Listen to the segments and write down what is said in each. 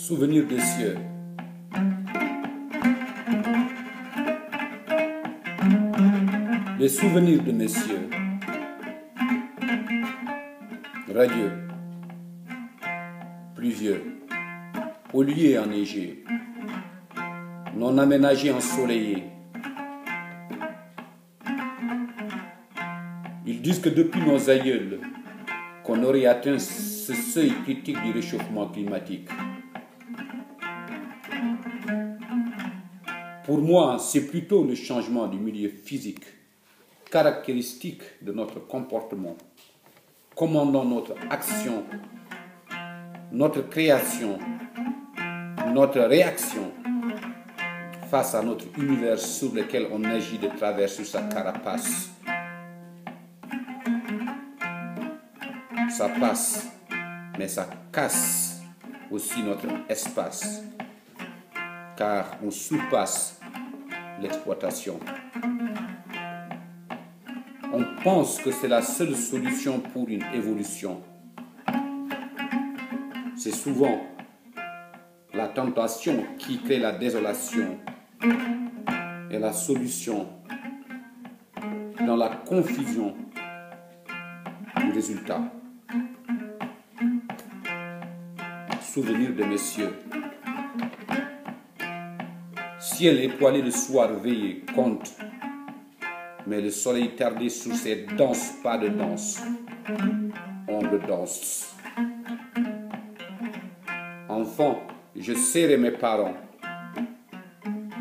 Souvenir des cieux. Les souvenirs de messieurs. Radieux, pluvieux, pollué enneigé, non aménagé ensoleillé. Ils disent que depuis nos aïeuls, qu'on aurait atteint ce seuil critique du réchauffement climatique. Pour moi, c'est plutôt le changement du milieu physique, caractéristique de notre comportement, commandant notre action, notre création, notre réaction face à notre univers sur lequel on agit de travers sur sa carapace. Ça passe, mais ça casse aussi notre espace, car on surpasse l'exploitation. On pense que c'est la seule solution pour une évolution. C'est souvent la tentation qui crée la désolation et la solution dans la confusion du résultat. Souvenir de messieurs. Ciel étoilé de soir veillé compte, mais le soleil tardé sur ses danses, pas de danse, ombre danse. Enfant, je serrais mes parents,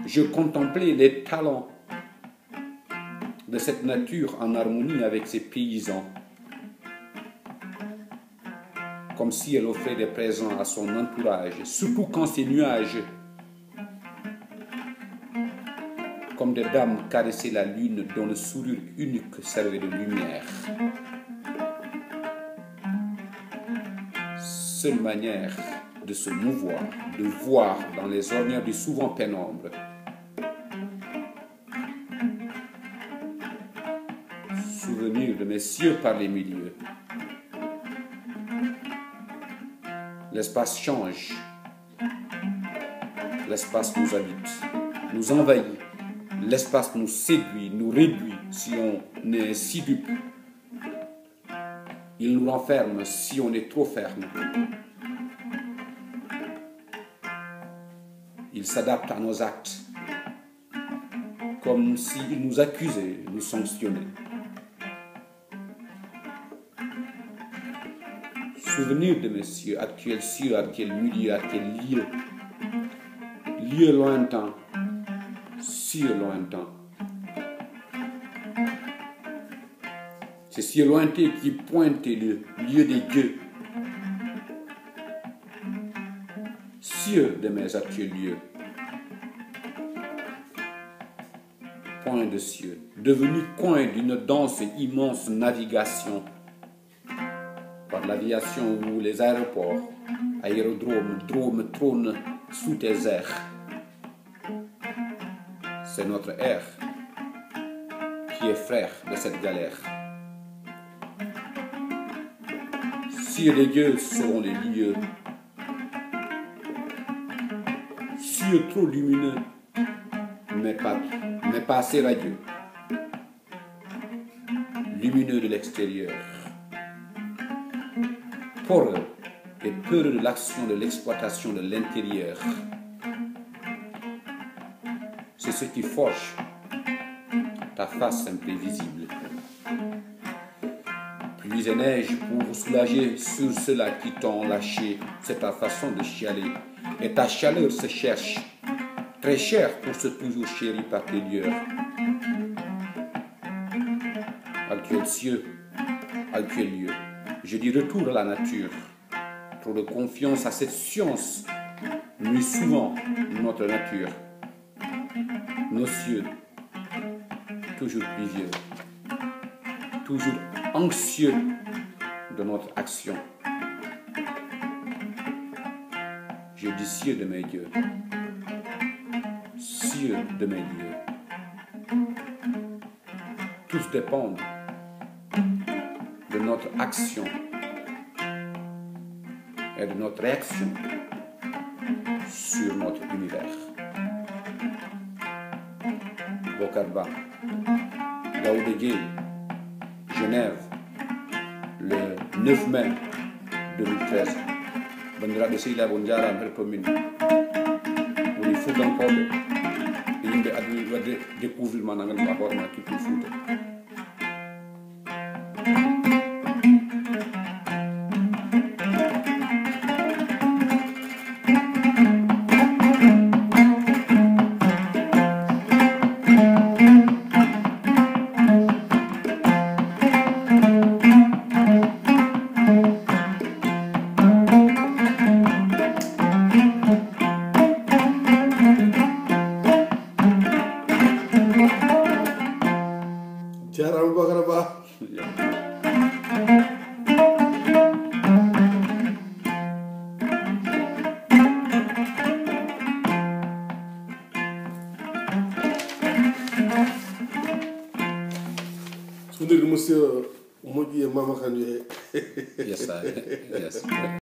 je contemplais les talents de cette nature en harmonie avec ses paysans, comme si elle offrait des présents à son entourage, surtout quand ces nuages, comme des dames, caressaient la lune dont le sourire unique servait de lumière. Seule manière de se mouvoir, de voir dans les ornières du souvent pénombre. Souvenir de messieurs par les milieux. L'espace change. L'espace nous habite, nous envahit. L'espace nous séduit, nous réduit si on est si dupe. Il nous renferme si on est trop ferme. Il s'adapte à nos actes, comme s'il nous accusait, nous sanctionnait. Souvenir de messieurs, à quel cieux, à quel milieu, à quel lieu. Lieu lointain, cieux lointain. C'est cieux lointain qui pointe le lieu des dieux. Cieux de mes actuels lieux. Point de cieux, devenu coin d'une dense immense navigation par l'aviation ou les aéroports, aérodromes, dromes trônent sous tes airs. C'est notre air qui est frère de cette galère. Cieux des dieux seront les lieux. Cieux trop lumineux, mais pas assez radieux. Lumineux de l'extérieur. Poreux et peureux de l'action de l'exploitation de l'intérieur. C'est ce qui forge ta face imprévisible. Pluie et neige pour soulager sur ceux-là qui t'ont lâché, c'est ta façon de chialer. Et ta chaleur se cherche, très chère pour ce toujours chéri par tes lueurs. Actuel cieux, actuel lieu, je dis retour à la nature. Trop de confiance à cette science nuit souvent notre nature. Nos cieux, toujours pluvieux, toujours anxieux de notre action. Je dis cieux de mes dieux, cieux de mes dieux. Tous dépendent de notre action et de notre réaction. sur notre univers. Bokarba, Daouda Dieye, Genève, le 9 mai 2013. Bandiraɓe sehilaɓe on jarama heɗoto min woni fuutankoɓe e yimɓe aduna wadde découvrir ma ganduɗa hoore ma culture Fouta. Jarama Bocar Ba. Monsieur Moji et Mama Kanye. Yes, yes.